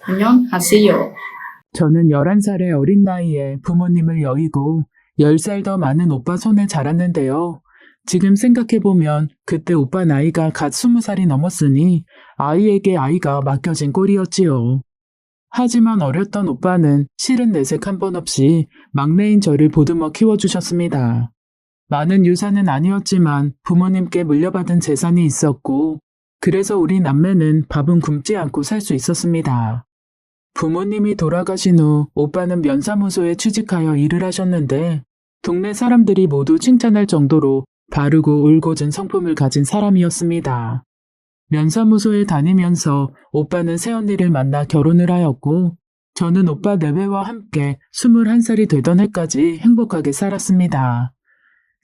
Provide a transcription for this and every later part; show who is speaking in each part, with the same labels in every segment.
Speaker 1: 안녕하세요.
Speaker 2: 저는 11살의 어린 나이에 부모님을 여의고 10살 더 많은 오빠 손에 자랐는데요. 지금 생각해보면 그때 오빠 나이가 갓 20살이 넘었으니 아이에게 아이가 맡겨진 꼴이었지요. 하지만 어렸던 오빠는 실은 내색 한 번 없이 막내인 저를 보듬어 키워주셨습니다. 많은 유산은 아니었지만 부모님께 물려받은 재산이 있었고, 그래서 우리 남매는 밥은 굶지 않고 살 수 있었습니다. 부모님이 돌아가신 후 오빠는 면사무소에 취직하여 일을 하셨는데, 동네 사람들이 모두 칭찬할 정도로 바르고 울고진 성품을 가진 사람이었습니다. 면사무소에 다니면서 오빠는 새언니를 만나 결혼을 하였고, 저는 오빠 내외와 함께 21살이 되던 해까지 행복하게 살았습니다.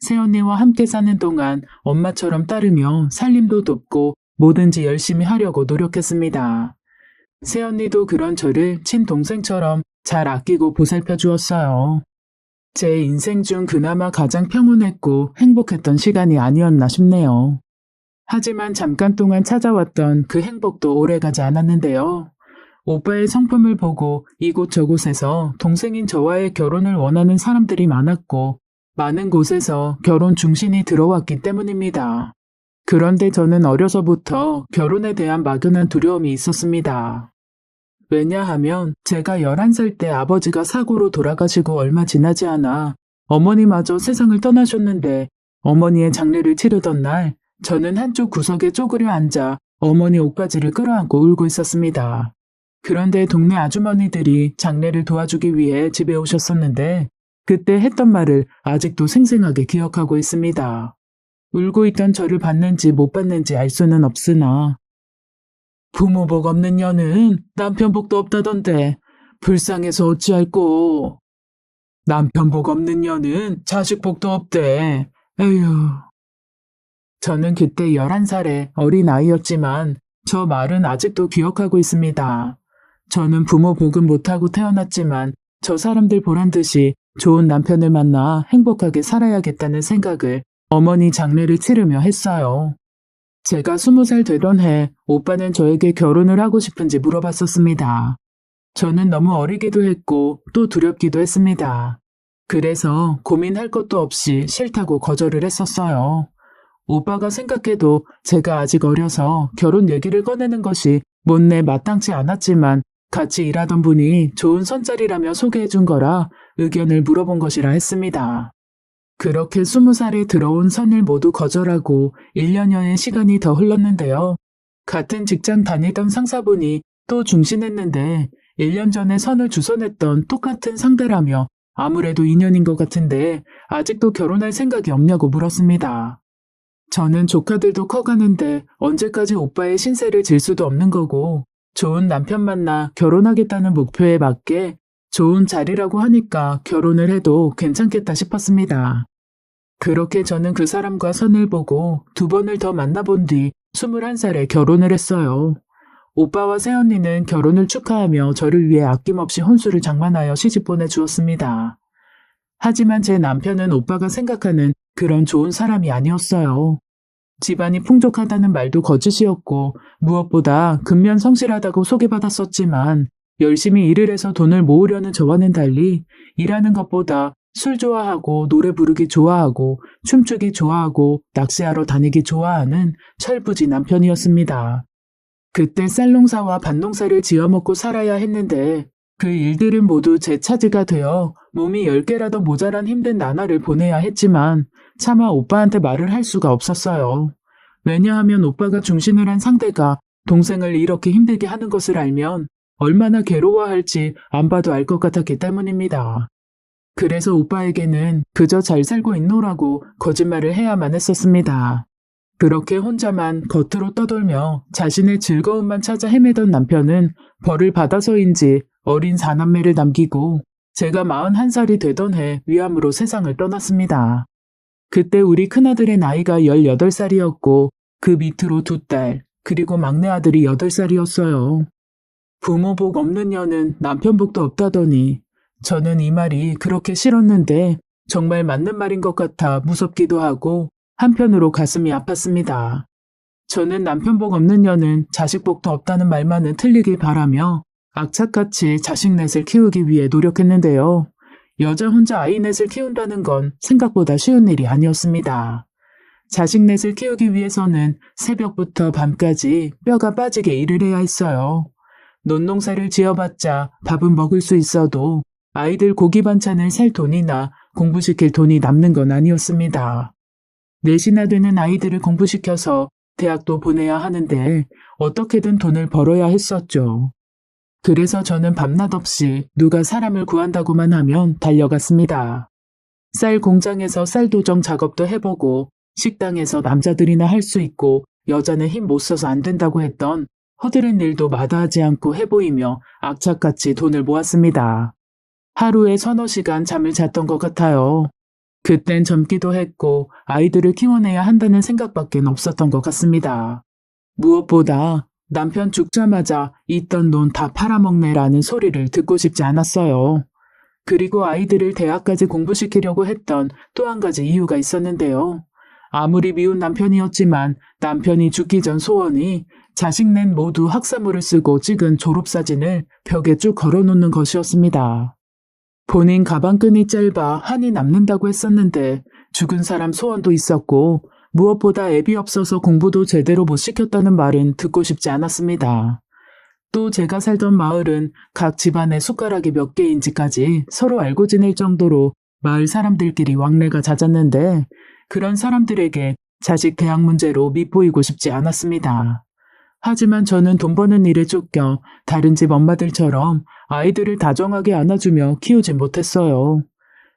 Speaker 2: 새언니와 함께 사는 동안 엄마처럼 따르며 살림도 돕고 뭐든지 열심히 하려고 노력했습니다. 새언니도 그런 저를 친동생처럼 잘 아끼고 보살펴 주었어요. 제 인생 중 그나마 가장 평온했고 행복했던 시간이 아니었나 싶네요. 하지만 잠깐 동안 찾아왔던 그 행복도 오래가지 않았는데요. 오빠의 성품을 보고 이곳저곳에서 동생인 저와의 결혼을 원하는 사람들이 많았고, 많은 곳에서 결혼 중신이 들어왔기 때문입니다. 그런데 저는 어려서부터 결혼에 대한 막연한 두려움이 있었습니다. 왜냐하면 제가 11살 때 아버지가 사고로 돌아가시고 얼마 지나지 않아 어머니마저 세상을 떠나셨는데, 어머니의 장례를 치르던 날 저는 한쪽 구석에 쪼그려 앉아 어머니 옷가지를 끌어안고 울고 있었습니다. 그런데 동네 아주머니들이 장례를 도와주기 위해 집에 오셨었는데, 그때 했던 말을 아직도 생생하게 기억하고 있습니다. 울고 있던 저를 봤는지 못 봤는지 알 수는 없으나, 부모 복 없는 년은 남편 복도 없다던데 불쌍해서 어찌할꼬. 남편 복 없는 년은 자식 복도 없대. 에휴. 저는 그때 11살의 어린 아이였지만 저 말은 아직도 기억하고 있습니다. 저는 부모 복은 못하고 태어났지만 저 사람들 보란 듯이 좋은 남편을 만나 행복하게 살아야겠다는 생각을 어머니 장례를 치르며 했어요. 제가 20살 되던 해 오빠는 저에게 결혼을 하고 싶은지 물어봤었습니다. 저는 너무 어리기도 했고 또 두렵기도 했습니다. 그래서 고민할 것도 없이 싫다고 거절을 했었어요. 오빠가 생각해도 제가 아직 어려서 결혼 얘기를 꺼내는 것이 못내 마땅치 않았지만 같이 일하던 분이 좋은 선자리라며 소개해준 거라 의견을 물어본 것이라 했습니다. 그렇게 20살에 들어온 선을 모두 거절하고 1년여의 시간이 더 흘렀는데요. 같은 직장 다니던 상사분이 또 중신했는데 1년 전에 선을 주선했던 똑같은 상대라며 아무래도 인연인 것 같은데 아직도 결혼할 생각이 없냐고 물었습니다. 저는 조카들도 커가는데 언제까지 오빠의 신세를 질 수도 없는 거고, 좋은 남편 만나 결혼하겠다는 목표에 맞게 좋은 자리라고 하니까 결혼을 해도 괜찮겠다 싶었습니다. 그렇게 저는 그 사람과 선을 보고 2번을 더 만나본 뒤 21살에 결혼을 했어요. 오빠와 새언니는 결혼을 축하하며 저를 위해 아낌없이 혼수를 장만하여 시집 보내주었습니다. 하지만 제 남편은 오빠가 생각하는 그런 좋은 사람이 아니었어요. 집안이 풍족하다는 말도 거짓이었고, 무엇보다 근면 성실하다고 소개받았었지만 열심히 일을 해서 돈을 모으려는 저와는 달리 일하는 것보다 술 좋아하고 노래 부르기 좋아하고 춤추기 좋아하고 낚시하러 다니기 좋아하는 철부지 남편이었습니다. 그때 쌀농사와 밭농사를 지어먹고 살아야 했는데 그 일들은 모두 제 차지가 되어 몸이 10개라도 모자란 힘든 나날을 보내야 했지만 차마 오빠한테 말을 할 수가 없었어요. 왜냐하면 오빠가 중신을 한 상대가 동생을 이렇게 힘들게 하는 것을 알면 얼마나 괴로워할지 안 봐도 알 것 같았기 때문입니다. 그래서 오빠에게는 그저 잘 살고 있노라고 거짓말을 해야만 했었습니다. 그렇게 혼자만 겉으로 떠돌며 자신의 즐거움만 찾아 헤매던 남편은 벌을 받아서인지 어린 4남매를 남기고 제가 41살이 되던 해 위암으로 세상을 떠났습니다. 그때 우리 큰아들의 나이가 18살이었고 그 밑으로 2딸, 그리고 막내 아들이 8살이었어요. 부모 복 없는 년은 남편 복도 없다더니 저는 이 말이 그렇게 싫었는데 정말 맞는 말인 것 같아 무섭기도 하고 한편으로 가슴이 아팠습니다. 저는 남편 복 없는 년은 자식 복도 없다는 말만은 틀리길 바라며 악착같이 자식 넷을 키우기 위해 노력했는데요. 여자 혼자 아이 넷을 키운다는 건 생각보다 쉬운 일이 아니었습니다. 자식 넷을 키우기 위해서는 새벽부터 밤까지 뼈가 빠지게 일을 해야 했어요. 논농사를 지어봤자 밥은 먹을 수 있어도 아이들 고기 반찬을 살 돈이나 공부시킬 돈이 남는 건 아니었습니다. 넷이나 되는 아이들을 공부시켜서 대학도 보내야 하는데 어떻게든 돈을 벌어야 했었죠. 그래서 저는 밤낮 없이 누가 사람을 구한다고만 하면 달려갔습니다. 쌀 공장에서 쌀 도정 작업도 해보고 식당에서 남자들이나 할 수 있고 여자는 힘 못 써서 안 된다고 했던 허드렛 일도 마다하지 않고 해보이며 악착같이 돈을 모았습니다. 하루에 서너 시간 잠을 잤던 것 같아요. 그땐 젊기도 했고 아이들을 키워내야 한다는 생각밖에 없었던 것 같습니다. 무엇보다 남편 죽자마자 있던 돈 다 팔아먹네라는 소리를 듣고 싶지 않았어요. 그리고 아이들을 대학까지 공부시키려고 했던 또 한 가지 이유가 있었는데요. 아무리 미운 남편이었지만 남편이 죽기 전 소원이 자식 넷 모두 학사모를 쓰고 찍은 졸업사진을 벽에 쭉 걸어놓는 것이었습니다. 본인 가방끈이 짧아 한이 남는다고 했었는데 죽은 사람 소원도 있었고 무엇보다 애비 없어서 공부도 제대로 못 시켰다는 말은 듣고 싶지 않았습니다. 또 제가 살던 마을은 각 집안에 숟가락이 몇 개인지까지 서로 알고 지낼 정도로 마을 사람들끼리 왕래가 잦았는데 그런 사람들에게 자식 대학 문제로 밉보이고 싶지 않았습니다. 하지만 저는 돈 버는 일에 쫓겨 다른 집 엄마들처럼 아이들을 다정하게 안아주며 키우진 못했어요.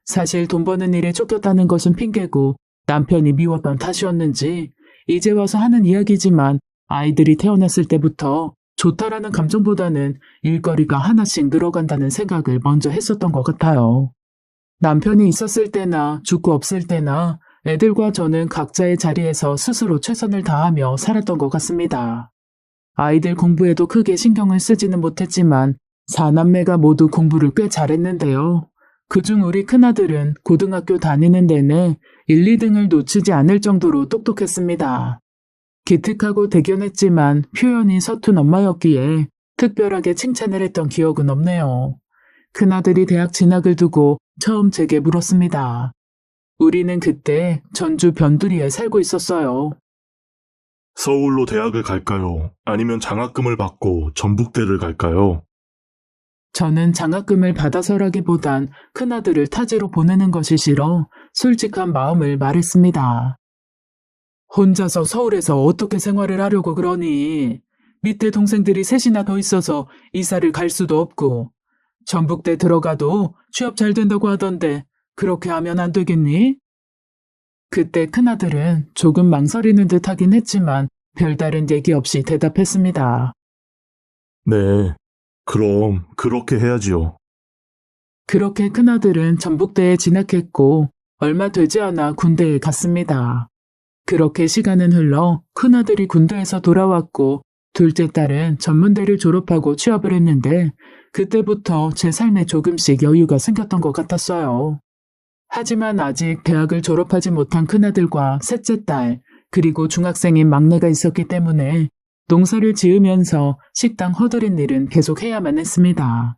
Speaker 2: 사실 돈 버는 일에 쫓겼다는 것은 핑계고 남편이 미웠던 탓이었는지 이제 와서 하는 이야기지만 아이들이 태어났을 때부터 좋다라는 감정보다는 일거리가 하나씩 늘어간다는 생각을 먼저 했었던 것 같아요. 남편이 있었을 때나 죽고 없을 때나 애들과 저는 각자의 자리에서 스스로 최선을 다하며 살았던 것 같습니다. 아이들 공부에도 크게 신경을 쓰지는 못했지만 4남매가 모두 공부를 꽤 잘했는데요. 그중 우리 큰아들은 고등학교 다니는 내내 1, 2등을 놓치지 않을 정도로 똑똑했습니다. 기특하고 대견했지만 표현이 서툰 엄마였기에 특별하게 칭찬을 했던 기억은 없네요. 큰아들이 대학 진학을 두고 처음 제게 물었습니다. 우리는 그때 전주 변두리에 살고 있었어요.
Speaker 1: 서울로 대학을 갈까요? 아니면 장학금을 받고 전북대를 갈까요?
Speaker 2: 저는 장학금을 받아서라기보단 큰아들을 타지로 보내는 것이 싫어 솔직한 마음을 말했습니다. 혼자서 서울에서 어떻게 생활을 하려고 그러니? 밑에 동생들이 셋이나 더 있어서 이사를 갈 수도 없고 전북대 들어가도 취업 잘 된다고 하던데 그렇게 하면 안 되겠니? 그때 큰아들은 조금 망설이는 듯 하긴 했지만 별다른 얘기 없이 대답했습니다.
Speaker 1: 네, 그럼 그렇게 해야지요.
Speaker 2: 그렇게 큰아들은 전북대에 진학했고 얼마 되지 않아 군대에 갔습니다. 그렇게 시간은 흘러 큰아들이 군대에서 돌아왔고 둘째 딸은 전문대를 졸업하고 취업을 했는데 그때부터 제 삶에 조금씩 여유가 생겼던 것 같았어요. 하지만 아직 대학을 졸업하지 못한 큰아들과 셋째 딸, 그리고 중학생인 막내가 있었기 때문에 농사를 지으면서 식당 허드렛 일은 계속 해야만 했습니다.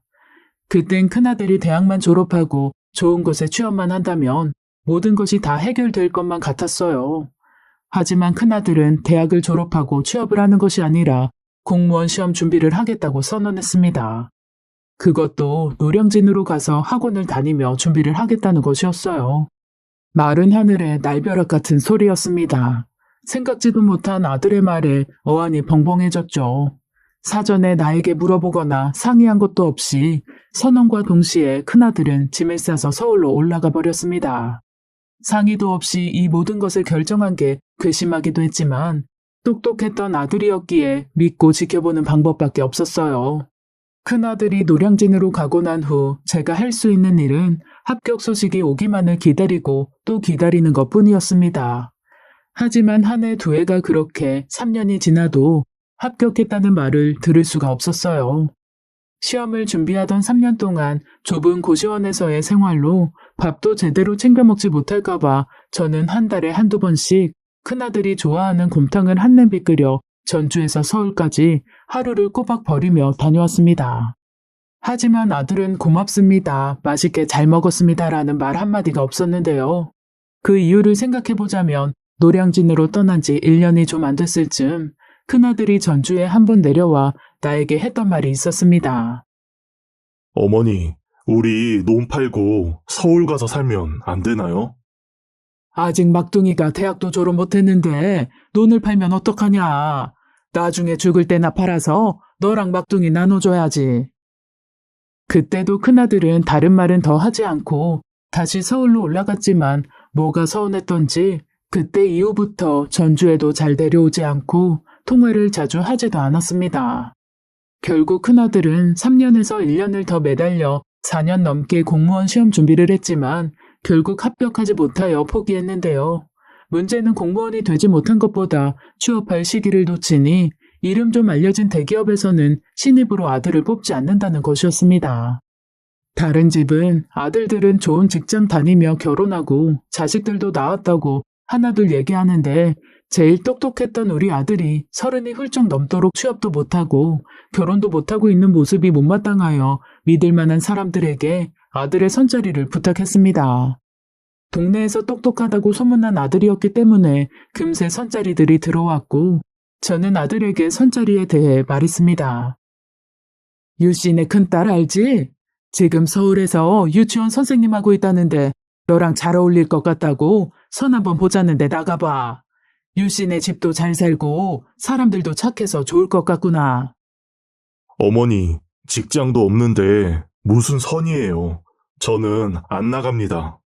Speaker 2: 그땐 큰아들이 대학만 졸업하고 좋은 곳에 취업만 한다면 모든 것이 다 해결될 것만 같았어요. 하지만 큰아들은 대학을 졸업하고 취업을 하는 것이 아니라 공무원 시험 준비를 하겠다고 선언했습니다. 그것도 노량진으로 가서 학원을 다니며 준비를 하겠다는 것이었어요. 마른 하늘에 날벼락 같은 소리였습니다. 생각지도 못한 아들의 말에 어안이 벙벙해졌죠. 사전에 나에게 물어보거나 상의한 것도 없이 선언과 동시에 큰아들은 짐을 싸서 서울로 올라가 버렸습니다. 상의도 없이 이 모든 것을 결정한 게 괘씸하기도 했지만 똑똑했던 아들이었기에 믿고 지켜보는 방법밖에 없었어요. 큰아들이 노량진으로 가고 난 후 제가 할 수 있는 일은 합격 소식이 오기만을 기다리고 또 기다리는 것뿐이었습니다. 하지만 한 해 두 해가 그렇게 3년이 지나도 합격했다는 말을 들을 수가 없었어요. 시험을 준비하던 3년 동안 좁은 고시원에서의 생활로 밥도 제대로 챙겨 먹지 못할까봐 저는 한 달에 한두 번씩 큰아들이 좋아하는 곰탕을 한 냄비 끓여 전주에서 서울까지 하루를 꼬박 버리며 다녀왔습니다. 하지만 아들은 고맙습니다, 맛있게 잘 먹었습니다라는 말 한마디가 없었는데요. 그 이유를 생각해보자면 노량진으로 떠난 지 1년이 좀 안 됐을 즈음 큰아들이 전주에 한번 내려와 나에게 했던 말이 있었습니다.
Speaker 1: 어머니, 우리 논 팔고 서울 가서 살면 안 되나요?
Speaker 2: 아직 막둥이가 대학도 졸업 못했는데 논을 팔면 어떡하냐. 나중에 죽을 때나 팔아서 너랑 막둥이 나눠줘야지. 그때도 큰아들은 다른 말은 더 하지 않고 다시 서울로 올라갔지만 뭐가 서운했던지 그때 이후부터 전주에도 잘 내려오지 않고 통화를 자주 하지도 않았습니다. 결국 큰아들은 3년에서 1년을 더 매달려 4년 넘게 공무원 시험 준비를 했지만 결국 합격하지 못하여 포기했는데요. 문제는 공무원이 되지 못한 것보다 취업할 시기를 놓치니 이름 좀 알려진 대기업에서는 신입으로 아들을 뽑지 않는다는 것이었습니다. 다른 집은 아들들은 좋은 직장 다니며 결혼하고 자식들도 낳았다고 하나둘 얘기하는데 제일 똑똑했던 우리 아들이 30이 훌쩍 넘도록 취업도 못하고 결혼도 못하고 있는 모습이 못마땅하여 믿을 만한 사람들에게 아들의 선자리를 부탁했습니다. 동네에서 똑똑하다고 소문난 아들이었기 때문에 금세 선자리들이 들어왔고 저는 아들에게 선자리에 대해 말했습니다. 유씨네 큰딸 알지? 지금 서울에서 유치원 선생님 하고 있다는데 너랑 잘 어울릴 것 같다고 선 한번 보자는데 나가봐. 유씨네 집도 잘 살고 사람들도 착해서 좋을 것 같구나.
Speaker 1: 어머니, 직장도 없는데 무슨 선이에요. 저는 안 나갑니다.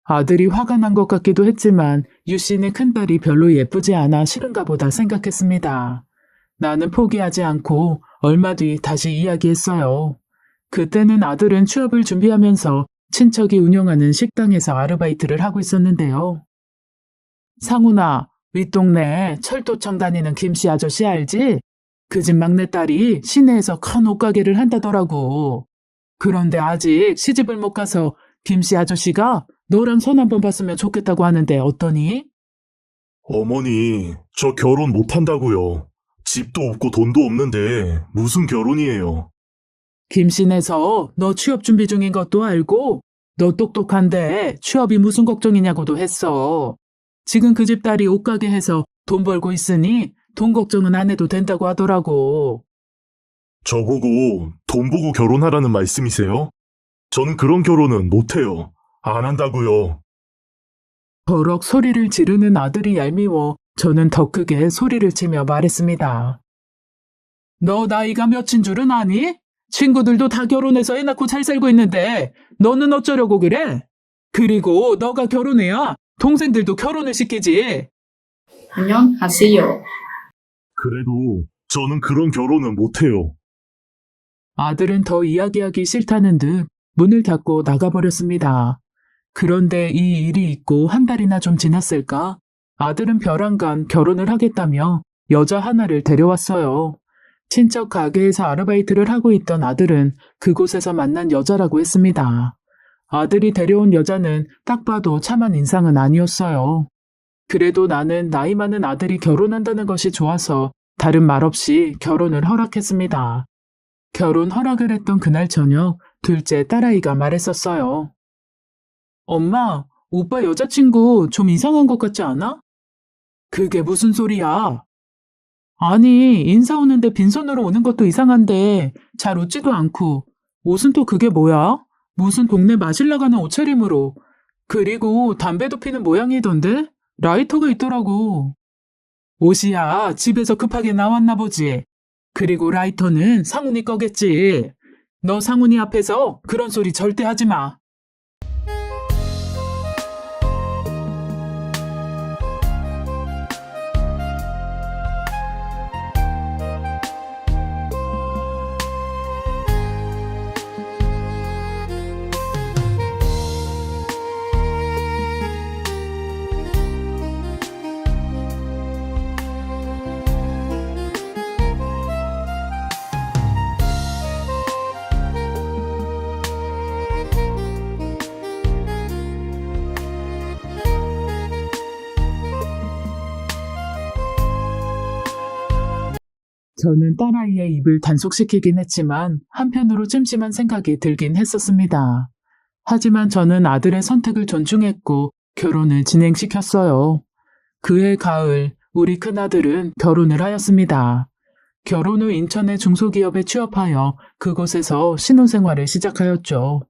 Speaker 2: 아들이 화가 난 것 같기도 했지만 유씨네 큰딸이 별로 예쁘지 않아 싫은가 보다 생각했습니다. 나는 포기하지 않고 얼마 뒤 다시 이야기했어요. 그때는 아들은 취업을 준비하면서 친척이 운영하는 식당에서 아르바이트를 하고 있었는데요. 상훈아, 윗동네 철도청 다니는 김씨 아저씨 알지? 그 집 막내딸이 시내에서 큰 옷가게를 한다더라고. 그런데 아직 시집을 못 가서 김씨 아저씨가 너랑 손 한번 봤으면 좋겠다고 하는데 어떠니?
Speaker 1: 어머니, 저 결혼 못 한다고요. 집도 없고 돈도 없는데 무슨 결혼이에요.
Speaker 2: 김씨네서 너 취업 준비 중인 것도 알고 너 똑똑한데 취업이 무슨 걱정이냐고도 했어. 지금 그 집 딸이 옷가게 해서 돈 벌고 있으니 돈 걱정은 안 해도 된다고 하더라고.
Speaker 1: 저보고 돈 보고 결혼하라는 말씀이세요? 저는 그런 결혼은 못 해요. 안 한다고요.
Speaker 2: 버럭 소리를 지르는 아들이 얄미워 저는 더 크게 소리를 치며 말했습니다. 너 나이가 몇인 줄은 아니? 친구들도 다 결혼해서 애 낳고 잘 살고 있는데 너는 어쩌려고 그래? 그리고 너가 결혼해야 동생들도 결혼을 시키지.
Speaker 3: 안녕하세요.
Speaker 1: 그래도 저는 그런 결혼은 못 해요.
Speaker 2: 아들은 더 이야기하기 싫다는 듯 문을 닫고 나가버렸습니다. 그런데 이 일이 있고 한 달이나 좀 지났을까? 아들은 벼랑간 결혼을 하겠다며 여자 하나를 데려왔어요. 친척 가게에서 아르바이트를 하고 있던 아들은 그곳에서 만난 여자라고 했습니다. 아들이 데려온 여자는 딱 봐도 참한 인상은 아니었어요. 그래도 나는 나이 많은 아들이 결혼한다는 것이 좋아서 다른 말 없이 결혼을 허락했습니다. 결혼 허락을 했던 그날 저녁 둘째 딸아이가 말했었어요. 엄마, 오빠 여자친구 좀 이상한 것 같지 않아? 그게 무슨 소리야? 아니, 인사 오는데 빈손으로 오는 것도 이상한데 잘 웃지도 않고 옷은 또 그게 뭐야? 무슨 동네 마실 나가는 옷차림으로. 그리고 담배도 피는 모양이던데? 라이터가 있더라고. 옷이야, 집에서 급하게 나왔나 보지. 그리고 라이터는 상훈이 거겠지. 너 상훈이 앞에서 그런 소리 절대 하지 마. 저는 딸아이의 입을 단속시키긴 했지만 한편으로 찜찜한 생각이 들긴 했었습니다. 하지만 저는 아들의 선택을 존중했고 결혼을 진행시켰어요. 그해 가을 우리 큰아들은 결혼을 하였습니다. 결혼 후 인천의 중소기업에 취업하여 그곳에서 신혼생활을 시작하였죠.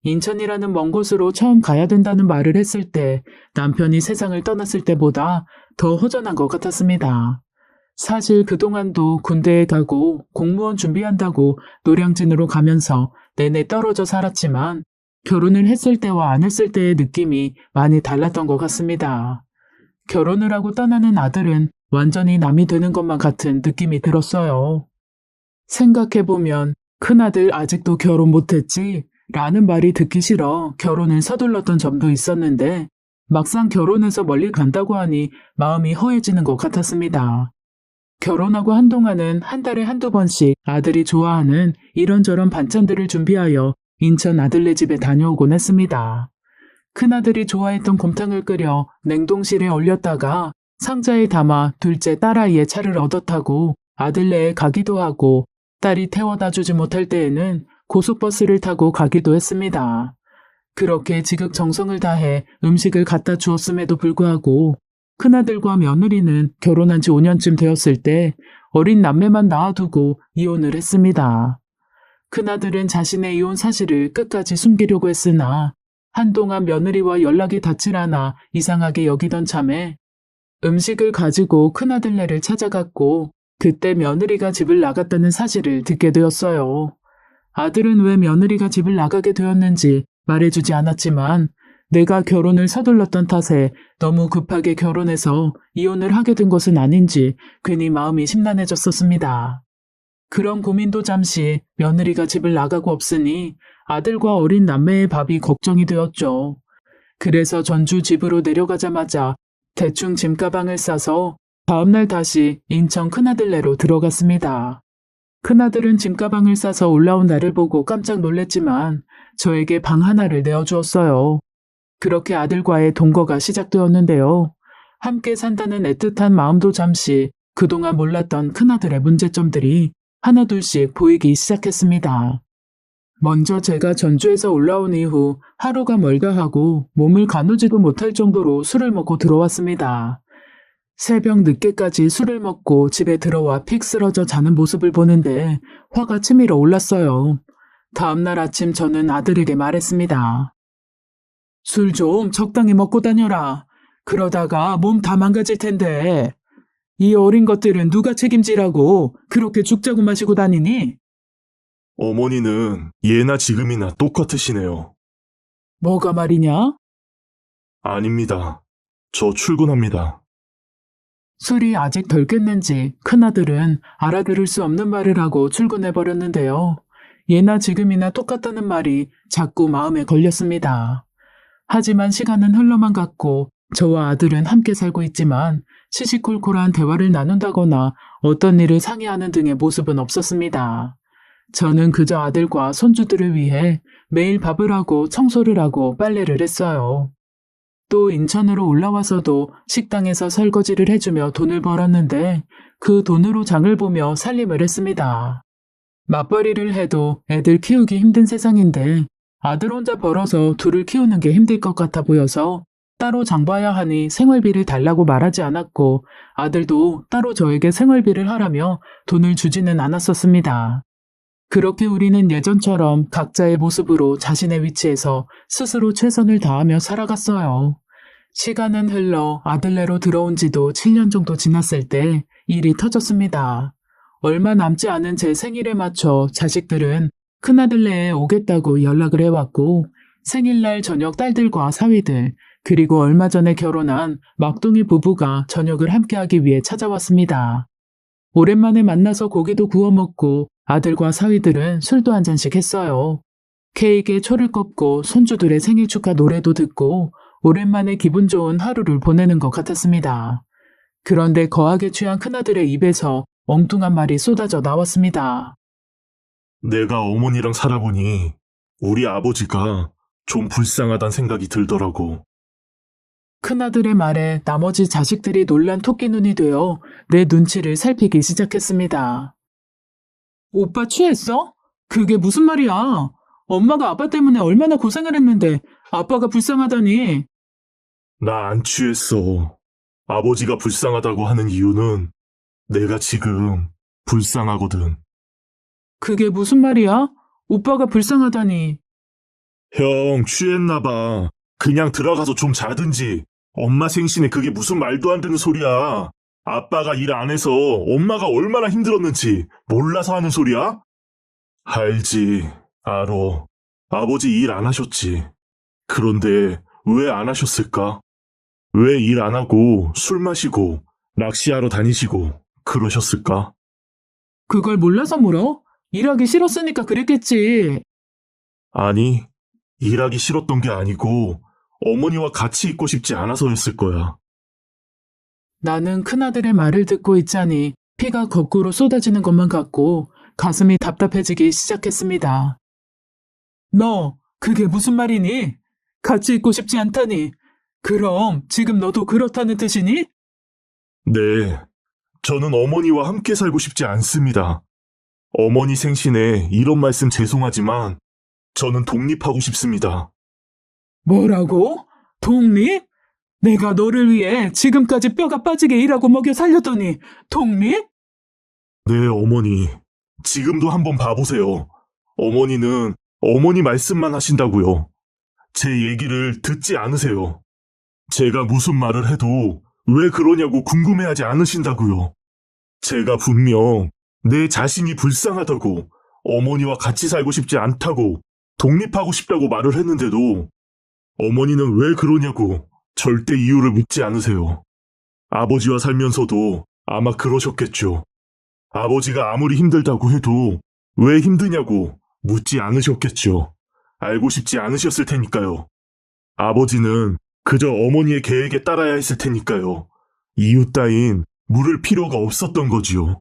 Speaker 2: 인천이라는 먼 곳으로 처음 가야 된다는 말을 했을 때 남편이 세상을 떠났을 때보다 더 허전한 것 같았습니다. 사실 그동안도 군대에 가고 공무원 준비한다고 노량진으로 가면서 내내 떨어져 살았지만 결혼을 했을 때와 안 했을 때의 느낌이 많이 달랐던 것 같습니다. 결혼을 하고 떠나는 아들은 완전히 남이 되는 것만 같은 느낌이 들었어요. 생각해보면 큰아들 아직도 결혼 못했지? 라는 말이 듣기 싫어 결혼을 서둘렀던 점도 있었는데 막상 결혼해서 멀리 간다고 하니 마음이 허해지는 것 같았습니다. 결혼하고 한동안은 한 달에 한두 번씩 아들이 좋아하는 이런저런 반찬들을 준비하여 인천 아들네 집에 다녀오곤 했습니다. 큰아들이 좋아했던 곰탕을 끓여 냉동실에 얼렸다가 상자에 담아 둘째 딸아이의 차를 얻어 타고 아들네에 가기도 하고 딸이 태워다 주지 못할 때에는 고속버스를 타고 가기도 했습니다. 그렇게 지극정성을 다해 음식을 갖다 주었음에도 불구하고 큰아들과 며느리는 결혼한 지 5년쯤 되었을 때 어린 남매만 낳아두고 이혼을 했습니다. 큰아들은 자신의 이혼 사실을 끝까지 숨기려고 했으나 한동안 며느리와 연락이 닿질 않아 이상하게 여기던 참에 음식을 가지고 큰아들네를 찾아갔고 그때 며느리가 집을 나갔다는 사실을 듣게 되었어요. 아들은 왜 며느리가 집을 나가게 되었는지 말해주지 않았지만 내가 결혼을 서둘렀던 탓에 너무 급하게 결혼해서 이혼을 하게 된 것은 아닌지 괜히 마음이 심란해졌었습니다. 그런 고민도 잠시 며느리가 집을 나가고 없으니 아들과 어린 남매의 밥이 걱정이 되었죠. 그래서 전주 집으로 내려가자마자 대충 짐가방을 싸서 다음날 다시 인천 큰아들네로 들어갔습니다. 큰아들은 짐가방을 싸서 올라온 나를 보고 깜짝 놀랐지만 저에게 방 하나를 내어주었어요. 그렇게 아들과의 동거가 시작되었는데요. 함께 산다는 애틋한 마음도 잠시 그동안 몰랐던 큰아들의 문제점들이 하나둘씩 보이기 시작했습니다. 먼저 제가 전주에서 올라온 이후 하루가 멀다 하고 몸을 가누지도 못할 정도로 술을 먹고 들어왔습니다. 새벽 늦게까지 술을 먹고 집에 들어와 픽 쓰러져 자는 모습을 보는데 화가 치밀어 올랐어요. 다음날 아침 저는 아들에게 말했습니다. 술 좀 적당히 먹고 다녀라. 그러다가 몸 다 망가질 텐데. 이 어린 것들은 누가 책임지라고 그렇게 죽자고 마시고 다니니?
Speaker 1: 어머니는 예나 지금이나 똑같으시네요.
Speaker 2: 뭐가 말이냐?
Speaker 1: 아닙니다. 저 출근합니다.
Speaker 2: 술이 아직 덜 깼는지 큰아들은 알아들을 수 없는 말을 하고 출근해버렸는데요. 예나 지금이나 똑같다는 말이 자꾸 마음에 걸렸습니다. 하지만 시간은 흘러만 갔고 저와 아들은 함께 살고 있지만 시시콜콜한 대화를 나눈다거나 어떤 일을 상의하는 등의 모습은 없었습니다. 저는 그저 아들과 손주들을 위해 매일 밥을 하고 청소를 하고 빨래를 했어요. 또 인천으로 올라와서도 식당에서 설거지를 해주며 돈을 벌었는데 그 돈으로 장을 보며 살림을 했습니다. 맞벌이를 해도 애들 키우기 힘든 세상인데 아들 혼자 벌어서 둘을 키우는 게 힘들 것 같아 보여서 따로 장 봐야 하니 생활비를 달라고 말하지 않았고 아들도 따로 저에게 생활비를 하라며 돈을 주지는 않았었습니다. 그렇게 우리는 예전처럼 각자의 모습으로 자신의 위치에서 스스로 최선을 다하며 살아갔어요. 시간은 흘러 아들네로 들어온 지도 7년 정도 지났을 때 일이 터졌습니다. 얼마 남지 않은 제 생일에 맞춰 자식들은 큰아들네에 오겠다고 연락을 해왔고 생일날 저녁 딸들과 사위들 그리고 얼마 전에 결혼한 막둥이 부부가 저녁을 함께하기 위해 찾아왔습니다. 오랜만에 만나서 고기도 구워 먹고 아들과 사위들은 술도 한 잔씩 했어요. 케이크에 초를 꺾고 손주들의 생일 축하 노래도 듣고 오랜만에 기분 좋은 하루를 보내는 것 같았습니다. 그런데 거하게 취한 큰아들의 입에서 엉뚱한 말이 쏟아져 나왔습니다.
Speaker 1: 내가 어머니랑 살아보니 우리 아버지가 좀 불쌍하단 생각이 들더라고.
Speaker 2: 큰아들의 말에 나머지 자식들이 놀란 토끼 눈이 되어 내 눈치를 살피기 시작했습니다. 오빠 취했어? 그게 무슨 말이야? 엄마가 아빠 때문에 얼마나 고생을 했는데 아빠가 불쌍하다니.
Speaker 1: 나 안 취했어. 아버지가 불쌍하다고 하는 이유는 내가 지금 불쌍하거든.
Speaker 2: 그게 무슨 말이야? 오빠가 불쌍하다니.
Speaker 1: 형, 취했나 봐. 그냥 들어가서 좀 자든지. 엄마 생신에 그게 무슨 말도 안 되는 소리야. 아빠가 일 안 해서 엄마가 얼마나 힘들었는지 몰라서 하는 소리야? 알지, 알어. 아버지 일 안 하셨지. 그런데 왜 안 하셨을까? 왜 일 안 하고 술 마시고 낚시하러 다니시고 그러셨을까?
Speaker 2: 그걸 몰라서 물어? 일하기 싫었으니까 그랬겠지.
Speaker 1: 아니, 일하기 싫었던 게 아니고 어머니와 같이 있고 싶지 않아서였을 거야.
Speaker 2: 나는 큰아들의 말을 듣고 있자니 피가 거꾸로 쏟아지는 것만 같고 가슴이 답답해지기 시작했습니다. 너, 그게 무슨 말이니? 같이 있고 싶지 않다니. 그럼 지금 너도 그렇다는 뜻이니?
Speaker 1: 네, 저는 어머니와 함께 살고 싶지 않습니다. 어머니 생신에 이런 말씀 죄송하지만 저는 독립하고 싶습니다.
Speaker 2: 뭐라고? 독립? 내가 너를 위해 지금까지 뼈가 빠지게 일하고 먹여 살렸더니 독립?
Speaker 1: 네, 어머니. 지금도 한번 봐보세요. 어머니는 어머니 말씀만 하신다고요. 제 얘기를 듣지 않으세요. 제가 무슨 말을 해도 왜 그러냐고 궁금해하지 않으신다고요. 제가 분명 내 자신이 불쌍하다고 어머니와 같이 살고 싶지 않다고 독립하고 싶다고 말을 했는데도 어머니는 왜 그러냐고 절대 이유를 묻지 않으세요. 아버지와 살면서도 아마 그러셨겠죠. 아버지가 아무리 힘들다고 해도 왜 힘드냐고 묻지 않으셨겠죠. 알고 싶지 않으셨을 테니까요. 아버지는 그저 어머니의 계획에 따라야 했을 테니까요. 이유 따윈 물을 필요가 없었던 거지요.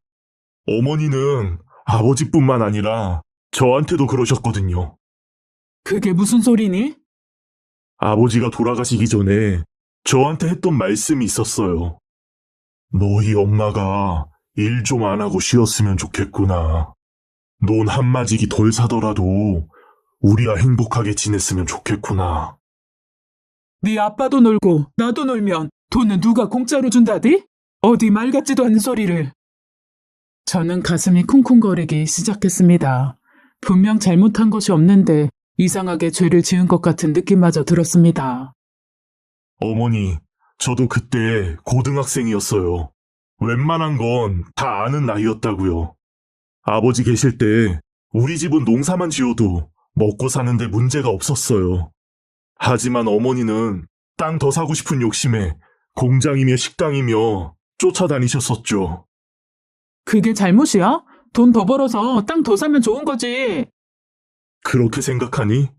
Speaker 1: 어머니는 아버지뿐만 아니라 저한테도 그러셨거든요.
Speaker 2: 그게 무슨 소리니?
Speaker 1: 아버지가 돌아가시기 전에 저한테 했던 말씀이 있었어요. 너희 엄마가 일 좀 안 하고 쉬었으면 좋겠구나. 논 한마디기 덜 사더라도 우리가 행복하게 지냈으면 좋겠구나.
Speaker 2: 네 아빠도 놀고 나도 놀면 돈은 누가 공짜로 준다디? 어디 말 같지도 않은 소리를. 저는 가슴이 쿵쿵거리기 시작했습니다. 분명 잘못한 것이 없는데 이상하게 죄를 지은 것 같은 느낌마저 들었습니다.
Speaker 1: 어머니, 저도 그때 고등학생이었어요. 웬만한 건 다 아는 나이였다고요. 아버지 계실 때 우리 집은 농사만 지어도 먹고 사는데 문제가 없었어요. 하지만 어머니는 땅 더 사고 싶은 욕심에 공장이며 식당이며 쫓아다니셨었죠.
Speaker 2: 그게 잘못이야? 돈 더 벌어서 땅 더 사면 좋은 거지.
Speaker 1: 그렇게 생각하니?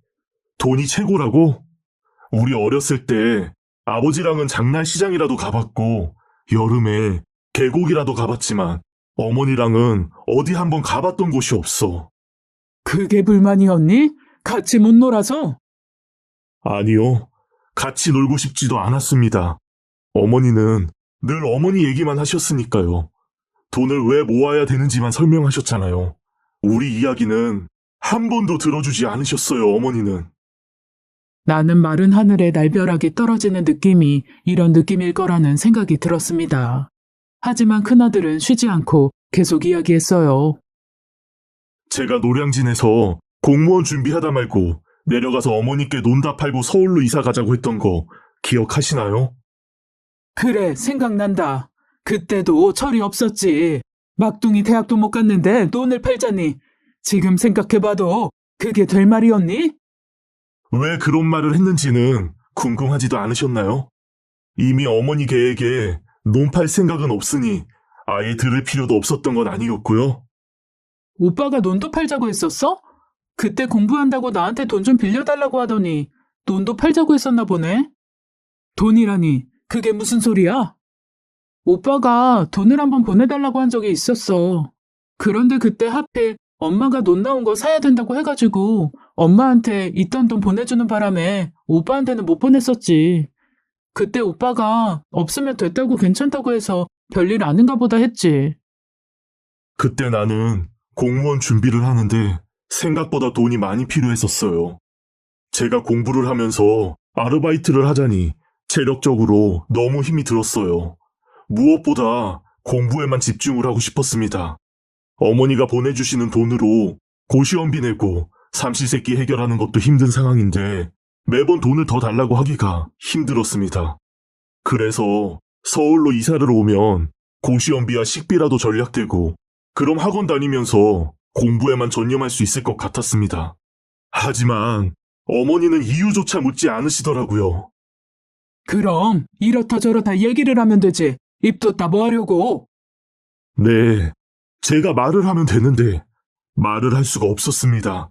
Speaker 1: 돈이 최고라고? 우리 어렸을 때 아버지랑은 장날시장이라도 가봤고 여름에 계곡이라도 가봤지만 어머니랑은 어디 한번 가봤던 곳이 없어.
Speaker 2: 그게 불만이었니? 같이 못 놀아서?
Speaker 1: 아니요. 같이 놀고 싶지도 않았습니다. 어머니는 늘 어머니 얘기만 하셨으니까요. 돈을 왜 모아야 되는지만 설명하셨잖아요. 우리 이야기는 한 번도 들어주지 않으셨어요, 어머니는.
Speaker 2: 나는 마른 하늘에 날벼락이 떨어지는 느낌이 이런 느낌일 거라는 생각이 들었습니다. 하지만 큰아들은 쉬지 않고 계속 이야기했어요.
Speaker 1: 제가 노량진에서 공무원 준비하다 말고 내려가서 어머니께 논 다 팔고 서울로 이사 가자고 했던 거 기억하시나요?
Speaker 2: 그래, 생각난다. 그때도 철이 없었지. 막둥이 대학도 못 갔는데 논을 팔자니. 지금 생각해봐도 그게 될 말이었니?
Speaker 1: 왜 그런 말을 했는지는 궁금하지도 않으셨나요? 이미 어머니 계획에 논 팔 생각은 없으니 아예 들을 필요도 없었던 건 아니었고요.
Speaker 2: 오빠가 논도 팔자고 했었어? 그때 공부한다고 나한테 돈 좀 빌려달라고 하더니 논도 팔자고 했었나 보네? 돈이라니, 그게 무슨 소리야? 오빠가 돈을 한번 보내달라고 한 적이 있었어. 그런데 그때 하필 엄마가 논 나온 거 사야 된다고 해가지고 엄마한테 있던 돈 보내주는 바람에 오빠한테는 못 보냈었지. 그때 오빠가 없으면 됐다고 괜찮다고 해서 별일 아닌가 보다 했지.
Speaker 1: 그때 나는 공무원 준비를 하는데 생각보다 돈이 많이 필요했었어요. 제가 공부를 하면서 아르바이트를 하자니 체력적으로 너무 힘이 들었어요. 무엇보다 공부에만 집중을 하고 싶었습니다. 어머니가 보내주시는 돈으로 고시원비 내고 삼시세끼 해결하는 것도 힘든 상황인데 매번 돈을 더 달라고 하기가 힘들었습니다. 그래서 서울로 이사를 오면 고시원비와 식비라도 절약되고 그럼 학원 다니면서 공부에만 전념할 수 있을 것 같았습니다. 하지만 어머니는 이유조차 묻지 않으시더라고요.
Speaker 2: 그럼 이렇다 저렇다 얘기를 하면 되지. 입 뒀다 뭐 하려고?
Speaker 1: 네, 제가 말을 하면 되는데 말을 할 수가 없었습니다.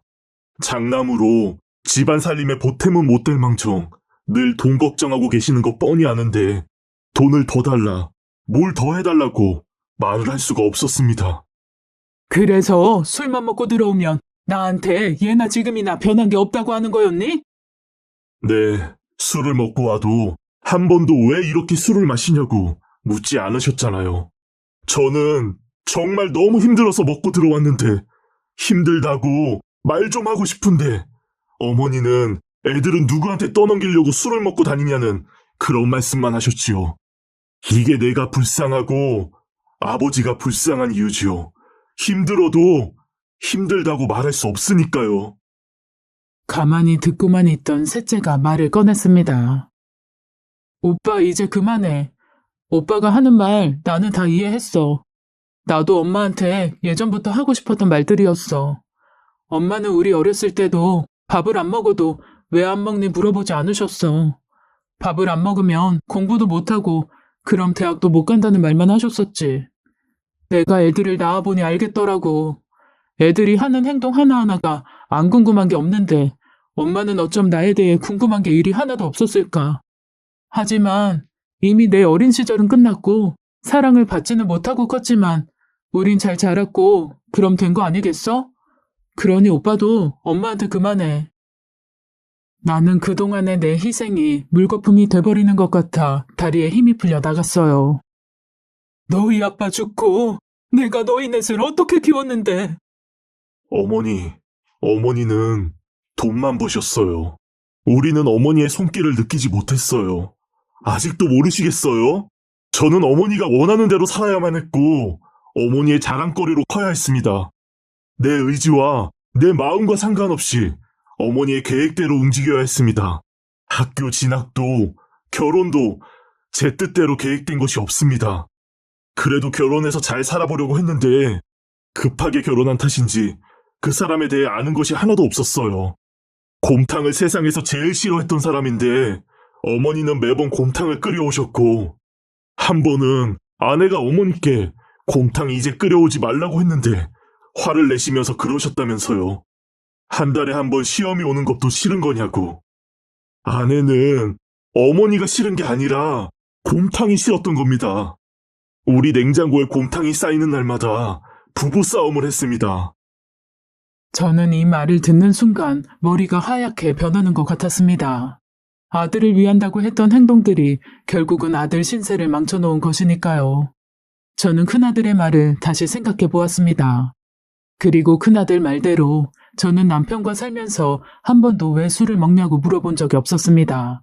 Speaker 1: 장남으로 집안 살림에 보탬은 못 될 망정 늘 돈 걱정하고 계시는 거 뻔히 아는데 돈을 더 달라, 뭘 더 해달라고 말을 할 수가 없었습니다.
Speaker 2: 그래서 술만 먹고 들어오면 나한테 예나 지금이나 변한 게 없다고 하는 거였니?
Speaker 1: 네, 술을 먹고 와도 한 번도 왜 이렇게 술을 마시냐고 묻지 않으셨잖아요. 저는 정말 너무 힘들어서 먹고 들어왔는데 힘들다고 말 좀 하고 싶은데 어머니는 애들은 누구한테 떠넘기려고 술을 먹고 다니냐는 그런 말씀만 하셨지요. 이게 내가 불쌍하고 아버지가 불쌍한 이유지요. 힘들어도 힘들다고 말할 수 없으니까요.
Speaker 2: 가만히 듣고만 있던 셋째가 말을 꺼냈습니다. 오빠 이제 그만해. 오빠가 하는 말 나는 다 이해했어. 나도 엄마한테 예전부터 하고 싶었던 말들이었어. 엄마는 우리 어렸을 때도 밥을 안 먹어도 왜 안 먹니 물어보지 않으셨어. 밥을 안 먹으면 공부도 못하고 그럼 대학도 못 간다는 말만 하셨었지. 내가 애들을 낳아보니 알겠더라고. 애들이 하는 행동 하나하나가 안 궁금한 게 없는데 엄마는 어쩜 나에 대해 궁금한 게 일이 하나도 없었을까. 하지만 이미 내 어린 시절은 끝났고 사랑을 받지는 못하고 컸지만 우린 잘 자랐고 그럼 된 거 아니겠어? 그러니 오빠도 엄마한테 그만해. 나는 그동안의 내 희생이 물거품이 돼버리는 것 같아 다리에 힘이 풀려 나갔어요. 너희 아빠 죽고 내가 너희 넷을 어떻게 키웠는데.
Speaker 1: 어머니는 돈만 버셨어요. 우리는 어머니의 손길을 느끼지 못했어요. 아직도 모르시겠어요? 저는 어머니가 원하는 대로 살아야만 했고 어머니의 자랑거리로 커야 했습니다. 내 의지와 내 마음과 상관없이 어머니의 계획대로 움직여야 했습니다. 학교 진학도 결혼도 제 뜻대로 계획된 것이 없습니다. 그래도 결혼해서 잘 살아보려고 했는데 급하게 결혼한 탓인지 그 사람에 대해 아는 것이 하나도 없었어요. 곰탕을 세상에서 제일 싫어했던 사람인데 어머니는 매번 곰탕을 끓여오셨고 한 번은 아내가 어머니께 곰탕 이제 끓여오지 말라고 했는데 화를 내시면서 그러셨다면서요. 한 달에 한 번 시험이 오는 것도 싫은 거냐고. 아내는 어머니가 싫은 게 아니라 곰탕이 싫었던 겁니다. 우리 냉장고에 곰탕이 쌓이는 날마다 부부싸움을 했습니다.
Speaker 2: 저는 이 말을 듣는 순간 머리가 하얗게 변하는 것 같았습니다. 아들을 위한다고 했던 행동들이 결국은 아들 신세를 망쳐놓은 것이니까요. 저는 큰아들의 말을 다시 생각해 보았습니다. 그리고 큰아들 말대로 저는 남편과 살면서 한 번도 왜 술을 먹냐고 물어본 적이 없었습니다.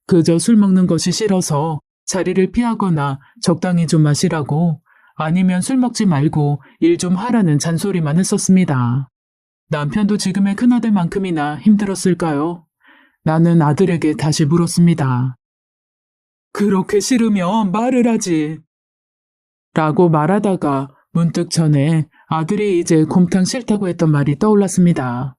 Speaker 2: 그저 술 먹는 것이 싫어서 자리를 피하거나 적당히 좀 마시라고 아니면 술 먹지 말고 일 좀 하라는 잔소리만 했었습니다. 남편도 지금의 큰아들만큼이나 힘들었을까요? 나는 아들에게 다시 물었습니다. 그렇게 싫으면 말을 하지. 라고 말하다가 문득 전에 아들이 이제 곰탕 싫다고 했던 말이 떠올랐습니다.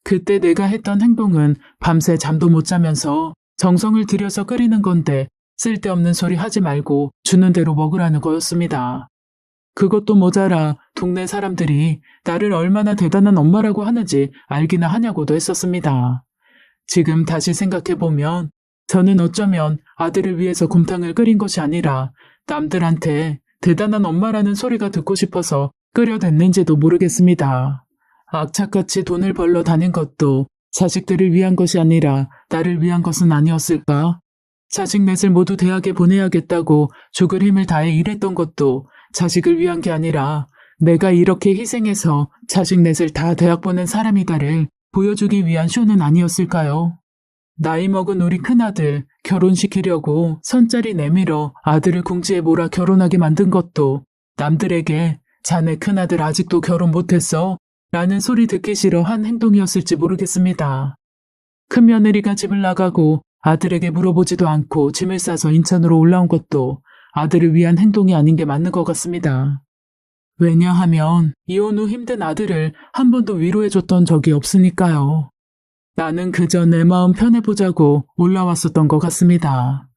Speaker 2: 그때 내가 했던 행동은 밤새 잠도 못 자면서 정성을 들여서 끓이는 건데 쓸데없는 소리 하지 말고 주는 대로 먹으라는 거였습니다. 그것도 모자라 동네 사람들이 나를 얼마나 대단한 엄마라고 하는지 알기나 하냐고도 했었습니다. 지금 다시 생각해보면 저는 어쩌면 아들을 위해서 곰탕을 끓인 것이 아니라 남들한테 대단한 엄마라는 소리가 듣고 싶어서 끓여댔는지도 모르겠습니다. 악착같이 돈을 벌러 다닌 것도 자식들을 위한 것이 아니라 나를 위한 것은 아니었을까? 자식 넷을 모두 대학에 보내야겠다고 죽을 힘을 다해 일했던 것도 자식을 위한 게 아니라 내가 이렇게 희생해서 자식 넷을 다 대학 보낸 사람이다를 보여주기 위한 쇼는 아니었을까요? 나이 먹은 우리 큰아들 결혼시키려고 선짜리 내밀어 아들을 궁지에 몰아 결혼하게 만든 것도 남들에게 자네 큰아들 아직도 결혼 못했어? 라는 소리 듣기 싫어 한 행동이었을지 모르겠습니다. 큰며느리가 집을 나가고 아들에게 물어보지도 않고 짐을 싸서 인천으로 올라온 것도 아들을 위한 행동이 아닌 게 맞는 것 같습니다. 왜냐하면 이혼 후 힘든 아들을 한 번도 위로해줬던 적이 없으니까요. 나는 그저 내 마음 편해보자고 올라왔었던 것 같습니다.